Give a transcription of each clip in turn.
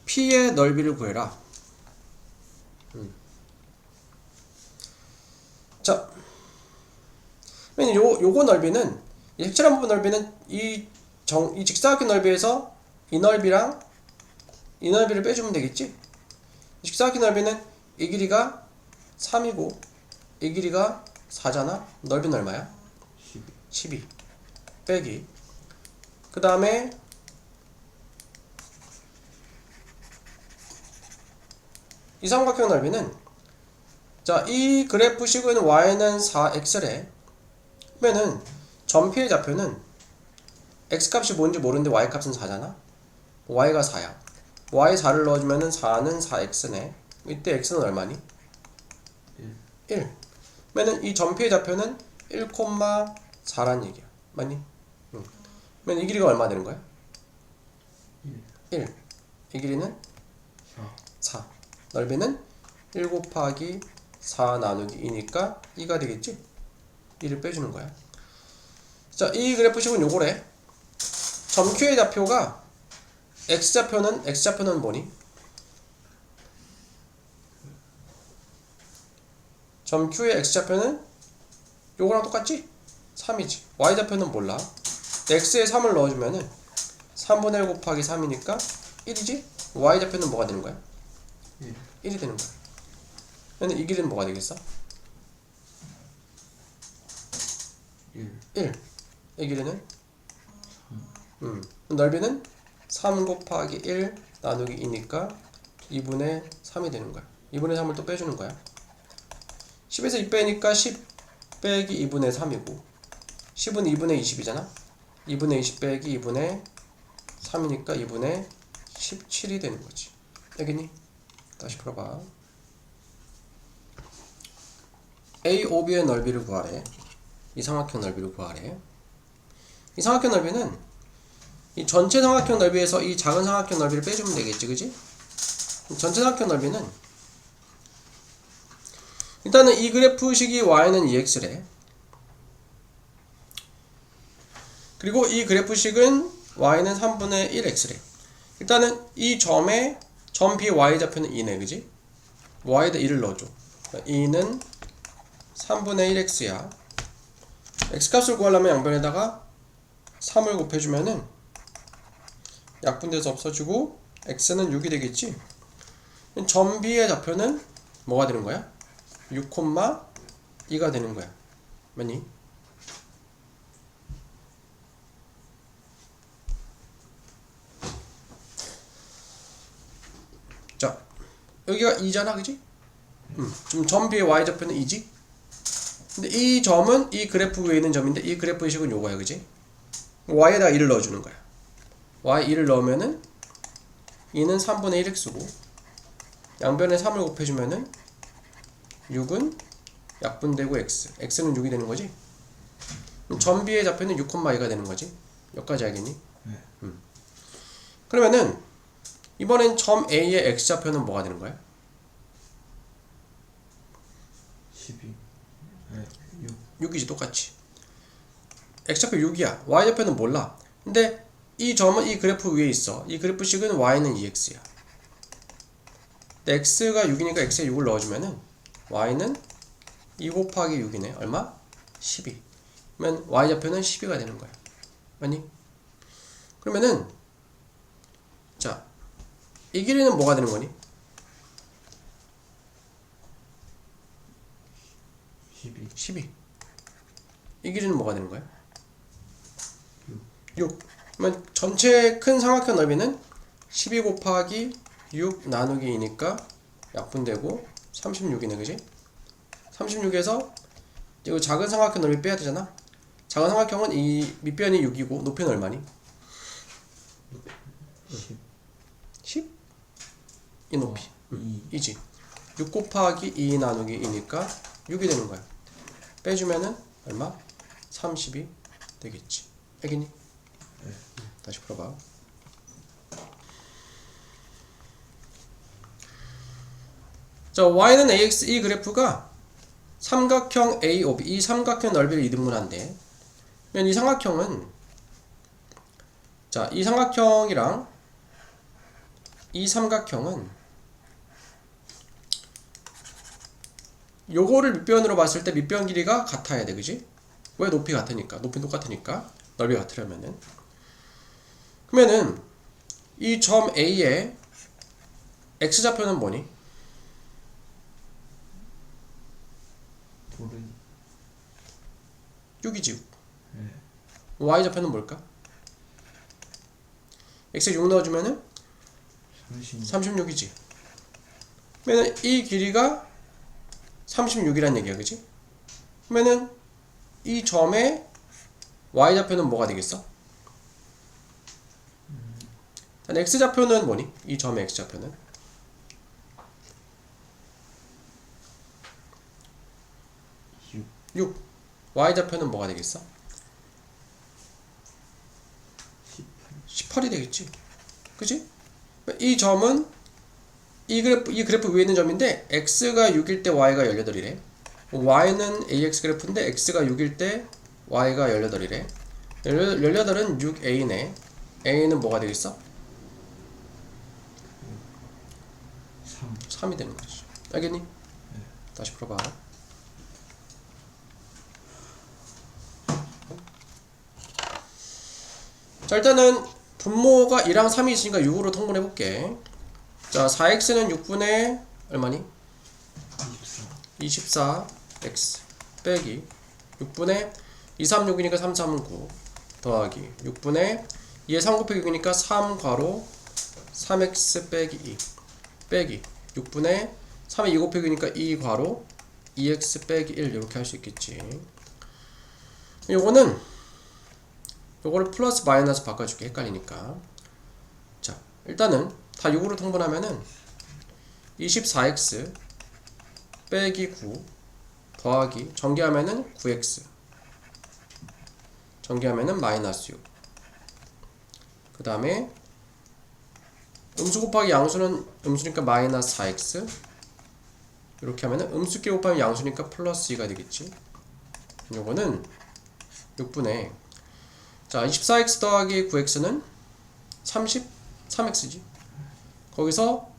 P의 넓이를 구해라. 자, 요거 넓이는, 이 색칠한 부분 넓이는 이 직사각형 넓이에서 이 넓이랑 이 넓이를 빼주면 되겠지? 직사각형 넓이는 이 길이가 3이고 이 길이가 4잖아? 넓이는 얼마야? 12 빼기, 그 다음에 이 삼각형 넓이는, 자, 이 그래프식은 y는 4x래. 그러면은 전피의 좌표는 x값이 뭔지 모르는데 y값은 4잖아? y가 4야. y 4를 넣어주면은 4는 4x네. 이때 x는 얼마니? 1. 그러면은 이 전피의 좌표는 1,4란 얘기야. 맞니? 응. 그러면 이 길이가 얼마 되는 거야? 1. 이 길이는 4. 넓이는 1 곱하기 4 나누기 2니까 2가 되겠지? 2를 빼주는 거야. 자, 이 그래프식은 요거래. 점 Q의 좌표가 x좌표는 뭐니? 점 Q의 x좌표는 요거랑 똑같지? 3이지. y좌표는 몰라. x에 3을 넣어주면은 3분의 1 곱하기 3이니까 1이지? y좌표는 뭐가 되는 거야? 1이 되는 거야. 근데 이 길이는 뭐가 되겠어? 1. 이 길이는? 넓이는 3 곱하기 1 나누기 2니까 2분의 3이 되는 거야. 2분의 3을 또 빼주는 거야. 10에서 2 빼니까 10 빼기 2분의 3이고 10은 2분의 20이잖아? 2분의 20 빼기 2분의 3이니까 2분의 17이 되는 거지. 알겠니? 다시 풀어봐. A, OB의 넓이를 구하래. 이 삼각형 넓이를 구하래. 이 삼각형 넓이는 이 전체 삼각형 넓이에서 이 작은 삼각형 넓이를 빼주면 되겠지, 그지? 전체 삼각형 넓이는, 일단은 이 그래프식이 y는 2x래. 그리고 이 그래프식은 y는 3분의 1x래. 일단은 이 점의 점 B의 y좌표는 2네, 그지? y에다 2를 넣어줘. 2는 3분의 1x야. x값을 구하려면 양변에다가 3을 곱해주면은 약분돼서 없어지고 x는 6이 되겠지? 점 B의 좌표는 뭐가 되는 거야? 6,2가 되는 거야. 맞니? 자, 여기가 2잖아, 그지? 지금 점 B의 y좌표는 2지? 근데 이 점은 이 그래프 위에 있는 점인데 이 그래프의 식은 요거야, 그지? y에다가 2를 넣어주는 거야. y 2를 넣으면은 2는 3분의 1x고 양변에 3을 곱해주면은 6은 약분되고 x는 6이 되는 거지? 점 B의 좌표는 6,2가 되는 거지? 여기까지 알겠니? 네. 그러면은 이번엔 점 A의 x좌표는 뭐가 되는 거야? 12. 6이지, 똑같이. x좌표 6이야. y좌표는 몰라. 근데 이 점은 이 그래프 위에 있어. 이 그래프식은 y는 2x야. x가 6이니까 x에 6을 넣어주면은 y는 2 곱하기 6이네. 얼마? 12. 그러면 y좌표는 12가 되는 거야. 맞니? 그러면은, 자, 이 길이는 뭐가 되는 거니? 12. 이 길이는 뭐가 되는 거야? 6. 그러면 전체 큰 삼각형 넓이는 12 곱하기 6 나누기 2니까 약분되고 36이네, 그지? 36에서 이거 작은 삼각형 넓이 빼야 되잖아? 작은 삼각형은 이 밑변이 6이고 높이는 얼마니? 10? 이 높이. 2지. 6 곱하기 2 나누기 2니까 6이 되는 거야. 빼주면은 얼마? 30이 되겠지. 알겠니? 네. 다시 풀어봐. 자, y는 ax, 이 그래프가 삼각형 A, O, B, 이 삼각형 넓이를 이등분한대. 그러면 이 삼각형은, 자, 이 삼각형이랑 이 삼각형은 요거를 밑변으로 봤을 때 밑변 길이가 같아야 돼, 그지? 왜? 높이 같으니까. 높이 똑같으니까. 넓이 같으려면은. 그러면은 이 점 A의 x좌표는 뭐니? 모르니. 6이지 6. 네. y좌표는 뭘까? x에 6 넣어주면은 36이지. 그러면은 이 길이가 36이란 얘기야, 그지? 그러면은 이 점의 y좌표는 뭐가 되겠어? x좌표는 뭐니? 이 점의 x좌표는 6. y좌표는 뭐가 되겠어? 18이 되겠지. 그지? 이 점은 이 그래프 위에 있는 점인데 x가 6일 때 y가 18이래. y는 ax 그래프인데 x가 6일 때 y가 18이래. 18은 6a네. a는 뭐가 되겠어? 3이 되는 거지. 알겠니? 네. 다시 풀어봐. 자, 일단은 분모가 2랑 3이 있으니까 6으로 통분해 볼게. 자, 4x는 6분의 얼마니? 24 x 빼기 6분의 2, 3, 6이니까 3, 3, 9 더하기 6분의 2에 3 곱하기 6이니까 3 괄호 3x 빼기 2 빼기 6분의 3에 2 곱하기 6이니까 2 괄호 2x 빼기 1 이렇게 할 수 있겠지. 요거는 요거를 플러스 마이너스 바꿔줄게. 헷갈리니까. 자, 일단은 다 6으로 통분하면은 24x 빼기 9 더하기 전개하면은 9x 전개하면은 마이너스 6. 그 다음에 음수 곱하기 양수는 음수니까 마이너스 4x 이렇게 하면은 음수끼리 곱하면 양수니까 플러스 2가 되겠지. 요거는 6분의 자 24x 더하기 9x는 33x지. 거기서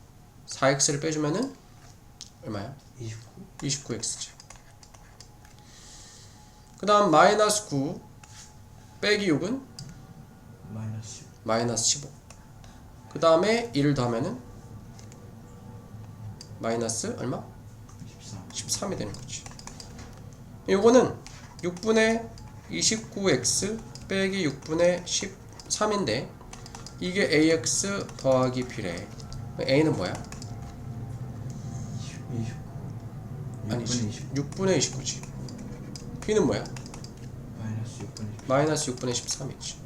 4x를 빼주면은 얼마야? 29x지. 그 다음 마이너스 9 빼기 6은 마이너스 15. 그 다음에 1을 더하면은 마이너스 얼마? 13이 되는 거지. 요거는 6분의 29x 빼기 6분의 13인데 이게 ax 더하기 b래. a는 뭐야? 29. 6분의 29지. b는 뭐야? 마이너스 6분의 마이너스 6분의 13이지.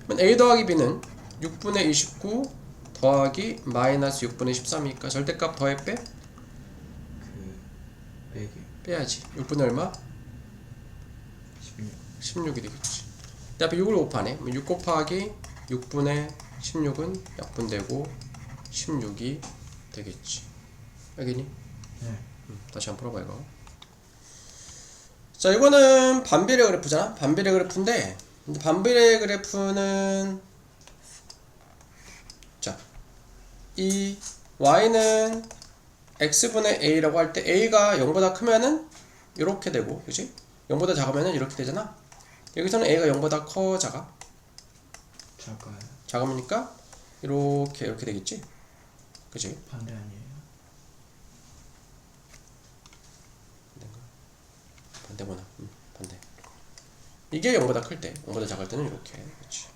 그러면 a 더하기 b는 6분의 29 더하기 마이너스 6분의 13이니까 절대값 더해 빼? 빼기 빼야지. 6분의 얼마? 16. 16이 되겠지. 그 앞에 6을 곱하네. 6 곱하기 6분의 16은 약분되고 16이 되겠지. 알겠니? 네. 다시 한번 풀어봐 이거. 자, 이거는 반비례 그래프잖아. 반비례 그래프인데 근데 반비례 그래프는 자, 이 y는 x분의 a라고 할 때 a가 0보다 크면은 이렇게 되고, 그치? 0보다 작으면은 이렇게 되잖아. 여기서는 a가 0보다 커, 작아? 작아요. 작으니까 이렇게 되겠지? 그치? 반대 아니에요? 반대구나. 반대. 이게 0보다 클 때, 0보다 작을 때는 이렇게. 그치?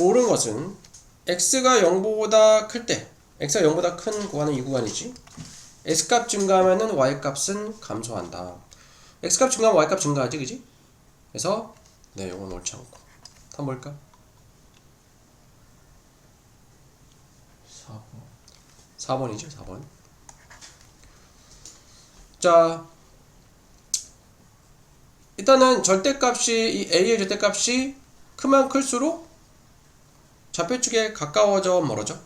옳은 것은 x가 0보다 클 때, x가 0보다 큰 구간은 이 구간이지. x값 증가하면은 y값은 감소한다. x값 증가하면 y값 증가하지, 그지? 그래서 네, 요건 옳지 않고. 다음 뭘까? 4번. 4번이죠, 4번. 자, 일단은 절대값이 이 a의 절대값이 크면 클수록 좌표축에 가까워져 멀어져?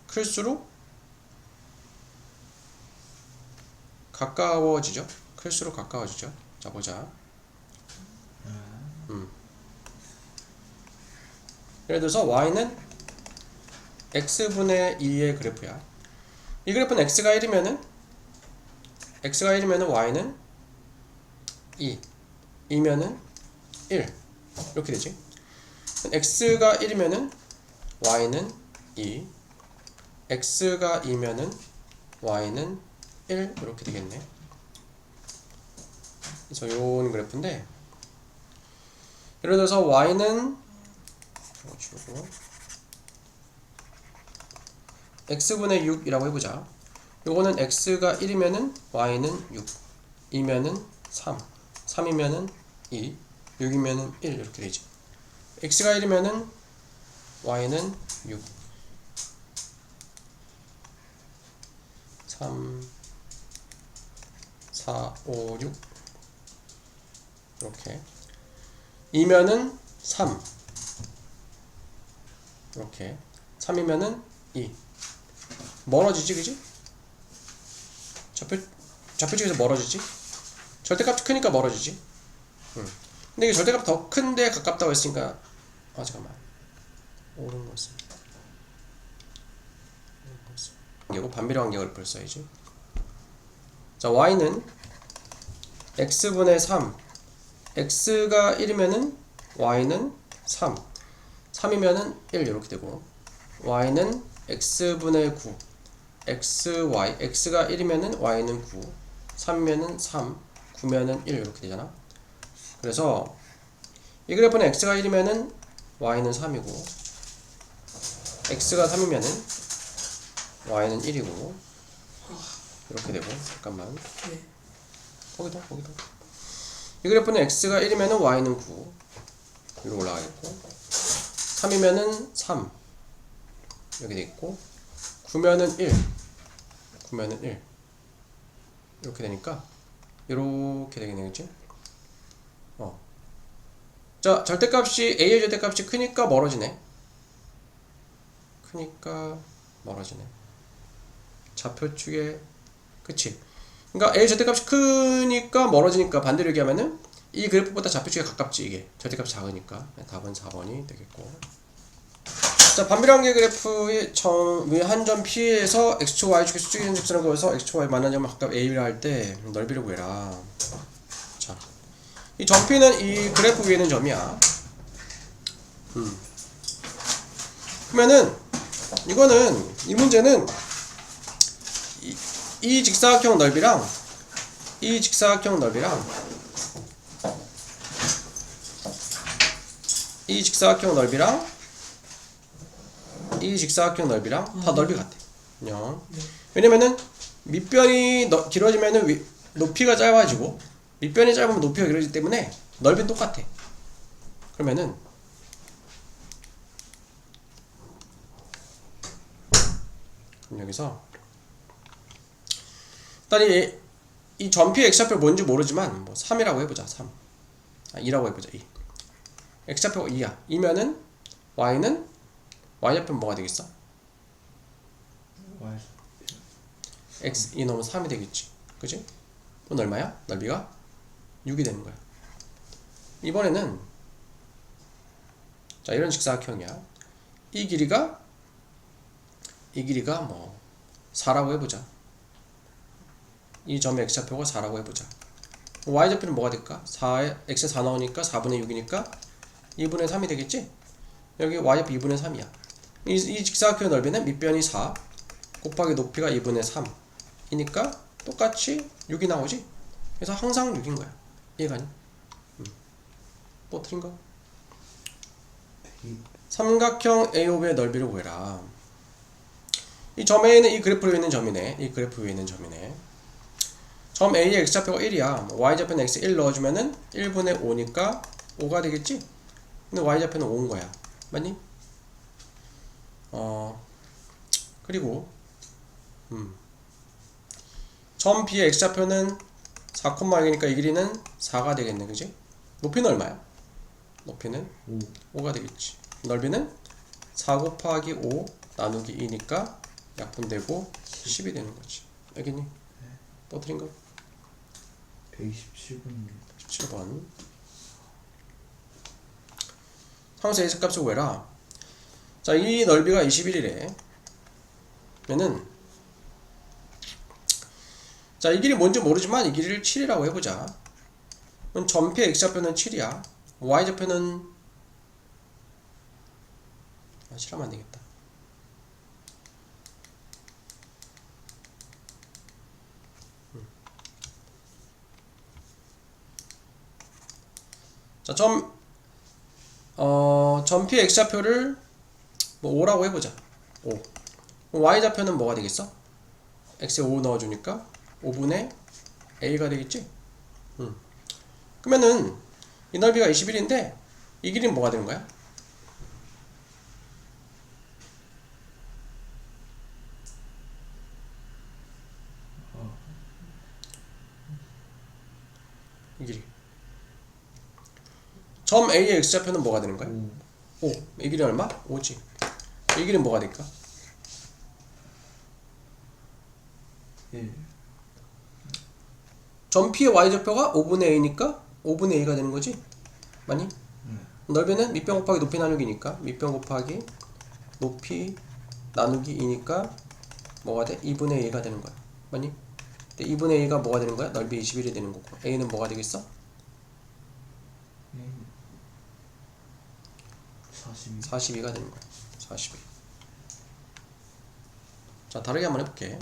클수록 가까워지죠. 클수록 가까워지죠. 자, 보자. 예를 들어서 y는 x분의 2의 그래프야. 이 그래프는 x가 1이면은 y는 2 2면은 1 이렇게 되지. x가 1이면은 y는 2 x가 2면은 y는 1 이렇게 되겠네. 그래서 요런 그래프인데 예를 들어서 y는 x분의 6이라고 해보자. 요거는 x가 1이면은 y는 6 2면은 3 3이면은 2 6이면은 1 이렇게 되지. x가 1이면은 y는 6 3 4 5 6 이렇게 2면은 3 이렇게 3이면은 2 멀어지지 그지? 좌표측에서 멀어지지? 절대값이 크니까 멀어지지. 근데 이게 절대값 더 큰데 가깝다고 했으니까 잠깐만 옳은 것은 이거 반비례 관계 그래프를 써야지. 자 y는 x분의 3 x가 1이면은 y는 3 3이면은 1 이렇게 되고 y는 x분의 9 xy x가 1이면은 y는 9 3이면은 3 9면은 1 이렇게 되잖아. 그래서 이 그래프는 x가 1이면은 y는 3이고 x가 3이면은 y는 1이고 이렇게 되고 잠깐만 거기다 이 그래프는 x가 1이면은 y는 9 위로 올라가겠고 3이면은 3 여기 돼 있고 9면은 1 이렇게 되니까 이렇게 되겠네 그치? 자 절대값이 a의 절대값이 크니까 멀어지네. 좌표축에 그치? 그러니까 a의 절대값이 크니까 멀어지니까 반대로 얘기하면은 이 그래프보다 좌표축에 가깝지. 이게 절대값이 작으니까 답은 4번이 되겠고. 자 반비례 관계 그래프의 한 점 P에서 x축 y축의 수직의 현직선을 그어서 x축 y 만난 점을 각각 a라 할 때 넓이를 구해라. 자, 이 점 P는 이 그래프 위에 있는 점이야. 그러면은 이거는 이 문제는 이 직사각형 넓이랑 이 직사각형 넓이랑 이 직사각형 넓이랑 다 넓이 같아. 그냥 왜냐면은 밑변이 길어지면은 높이가 짧아지고 밑변이 짧으면 높이가 길어지기 때문에 넓이는 똑같아. 그러면은 여기서 일단 이 점피의 x좌표 뭔지 모르지만 뭐 3이라고 해보자. 2라고 해보자. 2 x좌표가 2야. 2면은 y는 y좌표는 뭐가 되겠어? x 2 넣으면 3이 되겠지. 그치? 그건 얼마야? 넓이가 6이 되는 거야. 이번에는 자 이런 직사각형이야. 이 길이가 뭐 4라고 해보자. 이 점의 x좌표가 4라고 해보자. y좌표는 뭐가 될까? 4에 x에 4 나오니까 4분의 6이니까 2분의 3이 되겠지? 여기 y좌표 2분의 3이야. 이 직사각형의 넓이는 밑변이 4 곱하기 높이가 2분의 3이니까 똑같이 6이 나오지? 그래서 항상 6인 거야. 이해가니? 또 틀린 거? 삼각형 AOB의 넓이를 구해라. 이 점 A는 이 그래프 위에 있는 점이네. 점 A의 x좌표가 1이야. y좌표는 x 1 넣어주면은 1분의 5니까 5가 되겠지? 근데 y좌표는 5인 거야. 맞니? 그리고 점 B의 x좌표는 4,1이니까 이 길이는 4가 되겠네. 그지? 높이는 얼마야? 높이는 5가 되겠지. 넓이는 4 곱하기 5 나누기 2니까 약분되고 10이 되는 거지. 알겠니? 또 틀린 거? 127번입니다. 17번. 상수 Ax 값을 구해라. 자, 이 넓이가 21이래. 그러면은 자, 이 길이 뭔지 모르지만 이 길이를 7이라고 해보자. 그럼 전피의 x좌표는 7이야. y좌표는 싫으면 안 되겠다. 자, 전피의 x좌표를 뭐 5라고 해보자. 5. y좌표는 뭐가 되겠어? x에 5 넣어주니까 5분의 a가 되겠지? 그러면은 이 넓이가 21인데 이 길이는 뭐가 되는 거야? 이 길이. 점 A의 x좌표는 뭐가 되는 거야? 5. 이 길이 얼마? 5지. 이 길이는 뭐가 될까? 1. 점 P의 y좌표가 5분의 a니까 5분의 a가 되는 거지? 맞니? 넓이는 밑변 곱하기 높이 나누기니까 밑변 곱하기 높이 나누기 2니까 뭐가 돼? 2분의 a가 되는 거야. 맞니? 근데 2분의 a가 뭐가 되는 거야? 넓이 21이 되는 거고 a는 뭐가 되겠어? 42가 되는 거야. 42. 자, 다르게 한번 해볼게.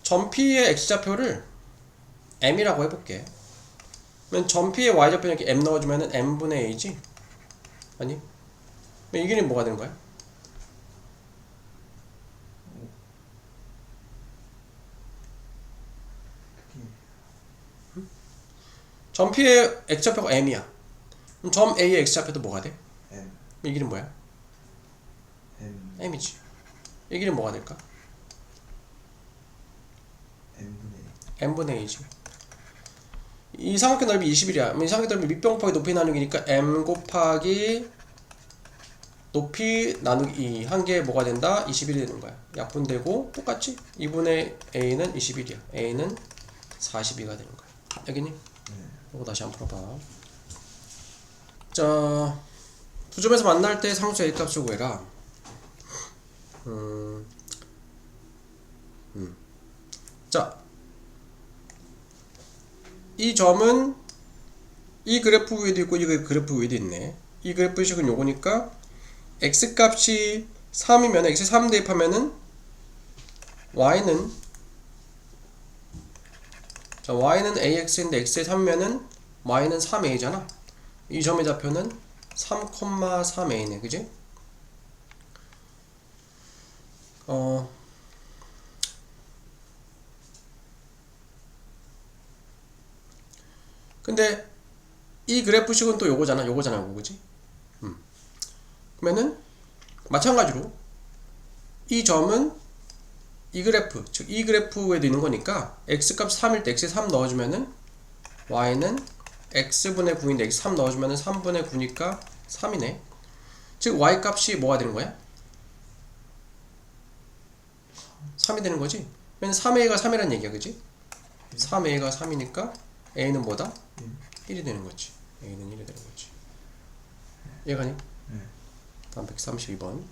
점 P의 x좌표를 m이라고 해볼게. 그러면 점 P의 y좌표 이렇게 m 넣어주면은 m분의 a지? 아니? 그럼 이 길이는 뭐가 되는 거야? 점 P의 x좌표가 m이야. 그럼 점 A의 x좌표도 뭐가 돼? M. 이 길이는 뭐야? M. m이지. 이 길이는 뭐가 될까? m분의 a지. 이 삼각형 넓이 21이야. 이 삼각형 넓이 밑변 곱하기 높이 나누기니까 m 곱하기 높이 나누기 2 한 개 뭐가 된다? 21이 되는 거야. 약분되고 똑같지? 2분의 a는 21이야. a는 42가 되는 거야. 알겠니? 이거 다시 한번 풀어봐. 자, 두 점에서 만날 때 상수 A 값을 구해라. 자, 이 점은 이 그래프 위에도 있고 이 그래프 위에도 있네. 이 그래프 식은 요거니까 x 값이 3이면 x에 3 대입하면은 y는 자, y는 ax인데 x에 3이면은 y는 3a잖아. 이 점의 좌표는 3,3a네. 그지? 근데 이 그래프식은 또 요거잖아. 요거 그지? 그러면은 마찬가지로 이 점은 이 그래프, 즉 이 그래프에도 있는 거니까 x값 3일 때 x에 3 넣어주면은 y는 x분의 9인데 x 3 넣어주면은 3분의 9니까 3이네. 즉 y값이 뭐가 되는 거야? 3이 되는 거지? 왜냐면 3a가 3이란 얘기야. 그지? 3a가 3이니까 a는 뭐다? 1이 되는 거지. a는 1이 되는 거지. 이해가니? 다음 132번.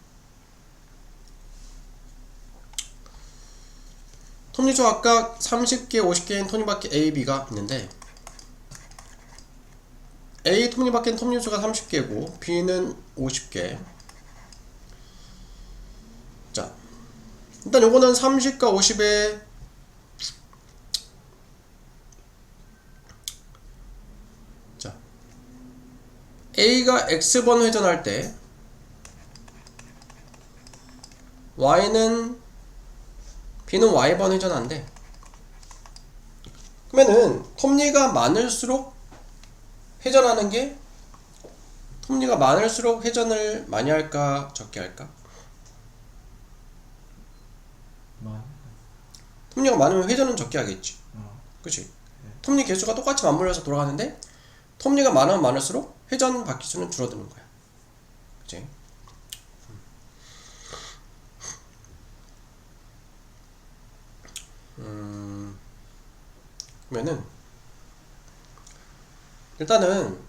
톱니수 각각 30개, 50개인 톱니바퀴 A, B가 있는데 A 톱니바퀴는 톱니수가 30개고 B는 50개. 자, 일단 요거는 30과 50에 자, A가 X번 회전할 때 B는 Y번 회전한대. 그러면은 톱니가 많을수록 회전하는 게 톱니가 많을수록 회전을 많이 할까 적게 할까? 톱니가 많으면 회전은 적게 하겠지. 그치? 톱니 개수가 똑같이 맞물려서 돌아가는데 톱니가 많으면 많을수록 회전 바퀴수는 줄어드는 거야. 그치? 그러면은 일단은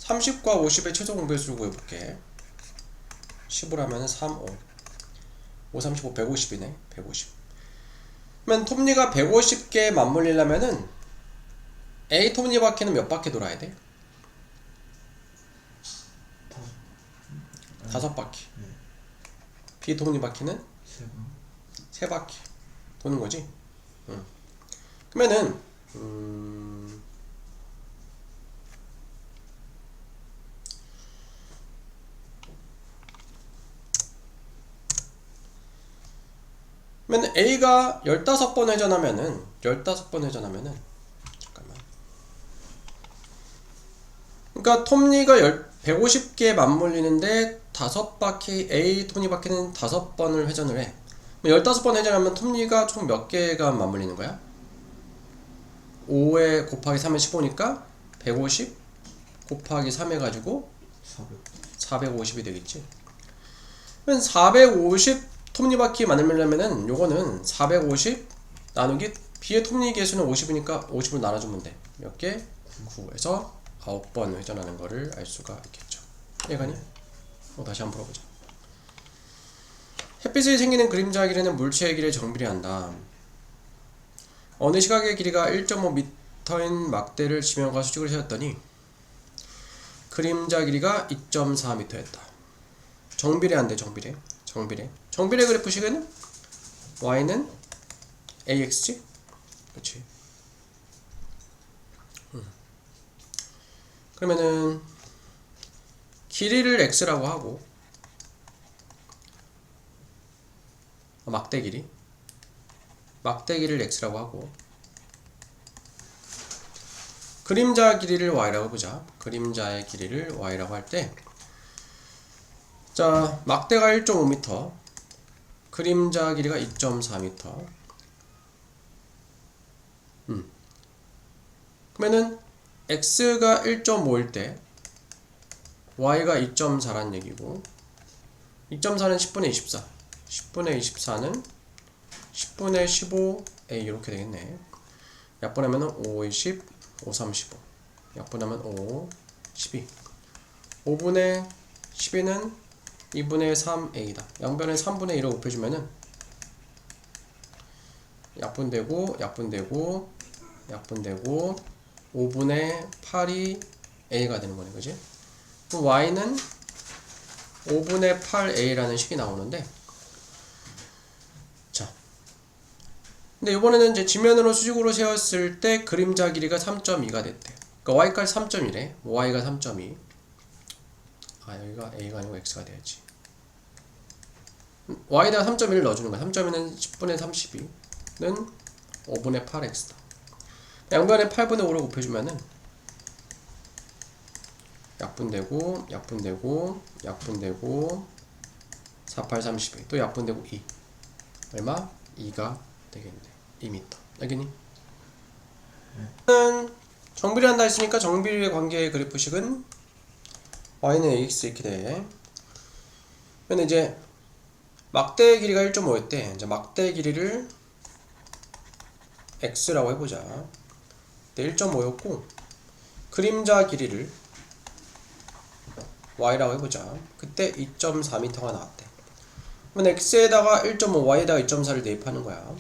30과 50의 최소 공배수를 구해볼게. 10으로 하면 3, 5 35, 150이네. 150. 그러면 톱니가 150개 맞물리려면은 A 톱니바퀴는 몇 바퀴 돌아야 돼? 5바퀴. B 톱니바퀴는 3바퀴 도는 거지. 그러면은 그러면 A가 15번 회전하면은 잠깐만. 그러니까 톱니가 150개 맞물리는데 5바퀴 A 톱니바퀴는 5번을 회전을 해. 15번 회전하면 톱니가 총 몇 개가 맞물리는 거야? 5에 곱하기 3에 15니까 150 곱하기 3 해가지고 450이 되겠지. 그러면 450 톱니바퀴 만들려면은 요거는 450 나누기 B의 톱니 개수는 50이니까 50을 나눠주면 돼. 몇 개? 9에서 9번 회전하는 거를 알 수가 있겠죠. 이해가니? 다시 한번 풀어보자. 햇빛이 생기는 그림자 길이는 물체의 길이를 정비례한다. 어느 시각의 길이가 1.5m인 막대를 지면과 수직으로 세웠더니 그림자 길이가 2.4m였다. 정비례한대. 정비례 그래프 식은 y는 ax지? 그렇지. 그러면은 길이를 x라고 하고 막대 길이를 x라고 하고 그림자 길이를 y라고 보자. 그림자의 길이를 y라고 할 때 자, 막대가 1.5m, 그림자 길이가 2.4m. 그러면은 x가 1.5일 때 y가 2.4란 얘기고 2.4는 10분의 24, 10분의 24는 10분의 15a 이렇게 되겠네. 약분하면은 5, 20, 5, 35. 약분하면 5, 12. 5분의 12는 2분의 3a다. 양변에 3분의 1을 곱해주면은 약분되고 5분의 8이 a가 되는 거네, 그지? 그럼 y는 5분의 8a라는 식이 나오는데, 자, 근데 이번에는 이제 지면으로 수직으로 세웠을 때 그림자 길이가 3.2가 됐대. 그러니까 y까지 3.2래. y가 3.2. 여기가 a가 아니고 x가 돼야지. y에다가 3.1을 넣어주는 거야. 3.2는 10분의 32는 5분의 8x다. 양변에 8분의 5를 곱해주면은 약분되고 48, 32. 또 약분되고 2. 얼마? 2가 되겠네. 2m. 알겠니? 정비례한다 했으니까 정비례 관계의 그래프식은 y는 ax 이렇게 돼. 근데 이제 막대 길이가 1.5였대. 이제 막대 길이를 x라고 해보자. 1.5였고 그림자 길이를 y라고 해보자. 그때 2.4m가 나왔대. 그러면 x에다가 1.5, y에다가 2.4를 대입하는 거야.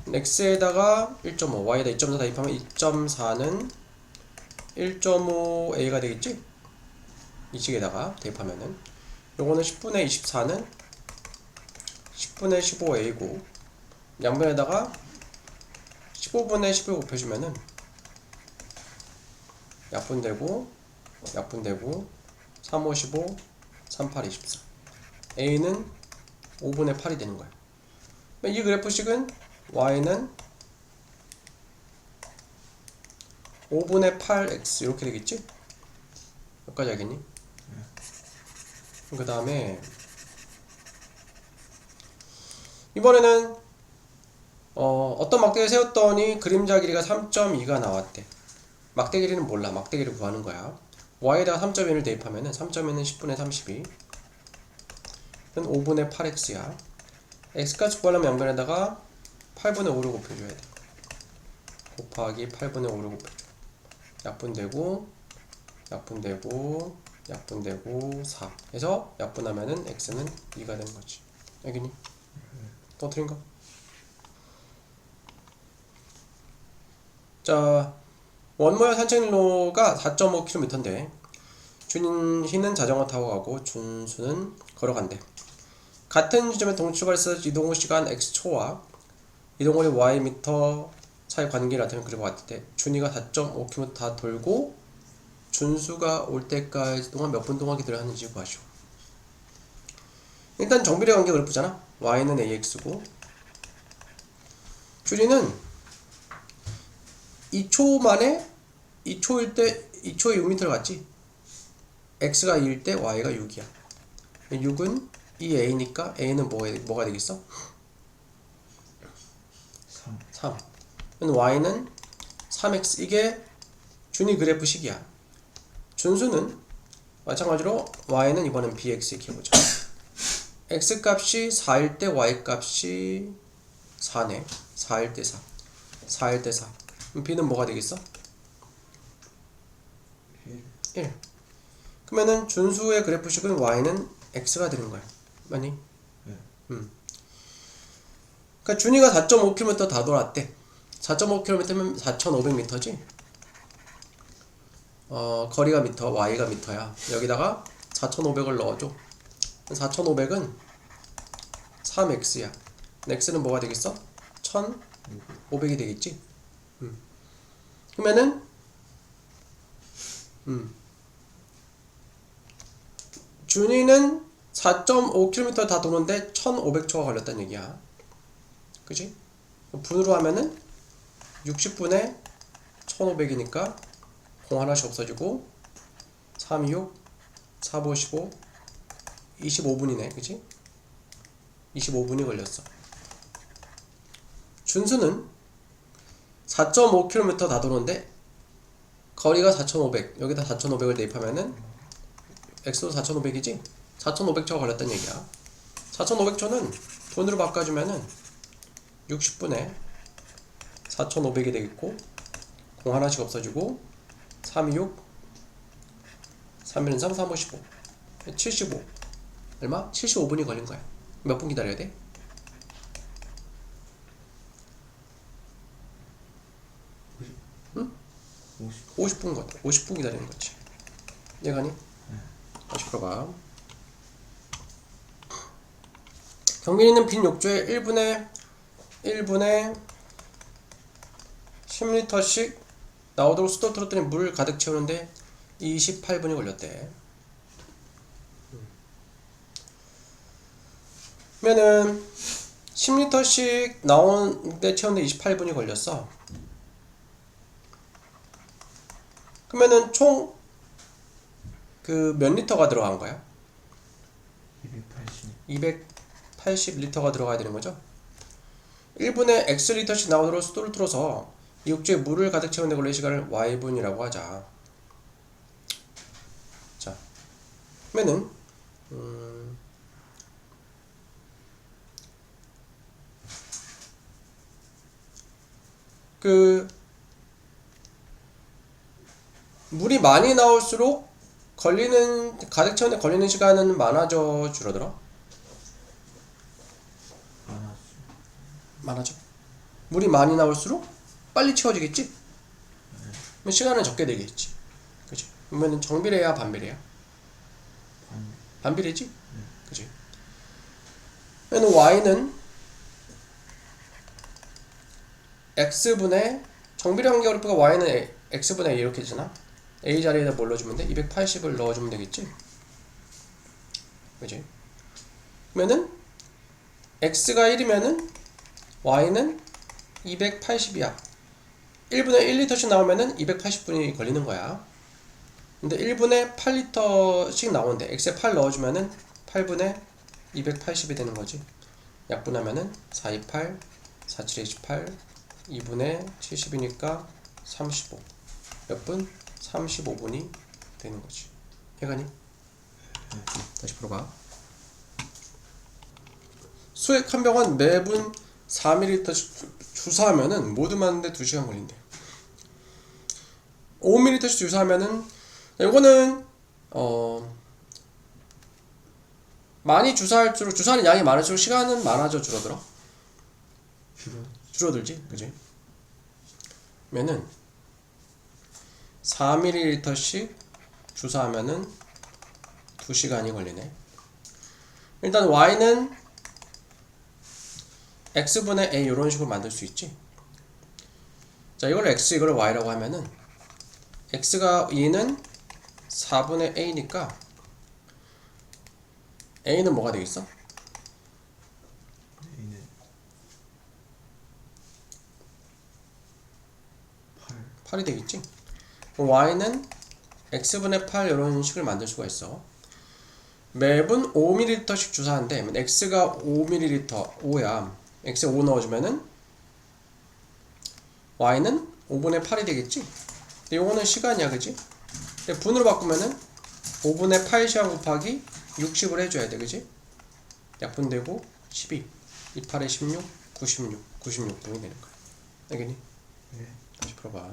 x에다가 1.5, y에다 2.4 대입하면 2.4는 1.5a가 되겠지? 이 식에다가 대입하면은 요거는 10분의 24는 10분의 15a고 양변에다가 15분의 10을 곱해주면은 약분되고 3, 5, 15, 3, 8, 24 a는 5분의 8이 되는 거야. 이 그래프식은 y는 5분의 8x 이렇게 되겠지? 여기까지 알겠니? 그 다음에 이번에는 어떤 막대를 세웠더니 그림자 길이가 3.2가 나왔대. 막대 길이는 몰라. 막대 길이를 구하는 거야. y에다가 3.1을 대입하면은 3.1은 10분의 32 는 5분의 8x야. x까지 구하려면 양변에다가 8분의 5를 곱해줘야 돼. 곱하기 8분의 5를 곱해줘. 약분되고 약분되고 4 해서 약분하면은 x는 2가 되는 거지. 알겠니? 또 틀린 거? 자, 원모의 산책로가 4.5km인데 준희는 자전거 타고 가고 준수는 걸어간대. 같은 지점에 동출발해서 이동 후 시간 x초와 이동거리 ym 사이 관계를 나타내는 그래프 같을 때 준이가 4.5km 다 돌고 준수가 올 때까지 동안 몇 분 동안 기다려 하는지 구하시오. 일단 정비례 관계 그래프잖아. y는 ax고 준이는 2초 만에 2초일 때 2초에 6m를 갔지. x가 2일 때 y가 6이야. 6은 이 a니까 a는 뭐가 되겠어? 3. y는 3x. 이게 준이 그래프식이야. 준수는 마찬가지로 y는 이번엔 bx 이렇게 해보자. x 값이 4일 때 y 값이 4네. 4일 때 4. 4일 때 4. 그럼 b는 뭐가 되겠어? 1. 그러면은 준수의 그래프식은 y는 x가 되는 거야. 맞니? 네. 그러니까 준이가 4.5km 다 돌았대. 4.5km면 4,500m지? 거리가 미터, y가 미터야. 여기다가 4,500을 넣어줘. 4,500은 3x야. x는 뭐가 되겠어? 1,500이 되겠지? 그러면은 준이는 4.5km 다 도는데 1,500초가 걸렸다는 얘기야. 그치? 분으로 하면은 60분에 1,500이니까 0 하나씩 없어지고 3, 6, 4, 5, 15 25분이네. 그치? 25분이 걸렸어. 준수는 4.5km 다 도는데 거리가 4,500. 여기다 4,500을 대입하면은 x도 4,500이지? 4,500초가 걸렸다는 얘기야. 4,500초는 돈으로 바꿔주면은 60분에 4,500이 되겠고 0 하나씩 없어지고 3, 6 3, 1, 3, 3, 5, 15 75 얼마? 75분이 걸린 거야. 몇 분 기다려야 돼? 응? 50분 같아. 50분 기다리는 거지. 이해가니? 다시 풀어봐. 경민이는 빈 욕조에 1분에 10리터씩 나오도록 수도 틀었더니 물 가득 채우는데 28분이 걸렸대. 그러면은 10리터씩 나오는데 채우는데 28분이 걸렸어. 그러면은 총 그 몇 리터가 들어간 거야? 280리터가 들어가야 되는 거죠? 1분에 X리터씩 나오도록 수도를 틀어서 이 욕조에 물을 가득 채우는 데 걸린 시간을 Y분이라고 하자. 자, 그러면은 그 물이 많이 나올수록 가득 채우는 데 걸리는 시간은 많아져 줄어들어? 많아져. 물이 많이 나올수록 빨리 채워지겠지? 그럼 시간은 적게 되겠지. 그치? 그러면 정비례야 반비례야? 반비례지? 그치? 그러면 y는 x분의 정비례 관계 그래프가 y는 x분의 a 이렇게 되잖아. a 자리에다 뭘 넣어주면 돼? 280을 넣어주면 되겠지? 그치? 그러면은 x가 1이면은 y는 280이야. 1분에 1리터씩 나오면은 280분이 걸리는 거야. 근데 1분에 8리터씩 나오는데 x에 8 넣어주면은 8분에 280이 되는 거지. 약분하면은 4, 2, 8, 4, 7, 28 2분에 70이니까 35 몇 분? 35분이 되는 거지. 해가니? 다시 풀어봐. 수액 한 병은 매분 4ml씩 주사하면은 모두 맞는데 2시간 걸린대. 5ml씩 주사하면은 요거는 많이 주사할수록 주사하는 양이 많을수록 시간은 많아져 줄어들어? 줄어들지, 그지? 그러면은 4ml씩 주사하면은 2시간이 걸리네. 일단 y는 x분의 a 이런 식으로 만들 수 있지. 자, 이걸 x, 이걸 y라고 하면은 x가 2는 4분의 a니까 a는 뭐가 되겠어? A는 8. 8이 되겠지? 그럼 y는 x분의 8 이런 식을 만들 수가 있어. 매분 5ml씩 주사하는데 x가 5ml, 5야. x에 5 넣어주면은 y는 5분의 8이 되겠지? 근데 요거는 시간이야, 그지? 근데 분으로 바꾸면은 5분의 8시간 곱하기 60을 해줘야 돼, 그지? 약분되고 12, 28에 16, 96분이 되는 거야. 알겠니? 네. 다시 풀어봐.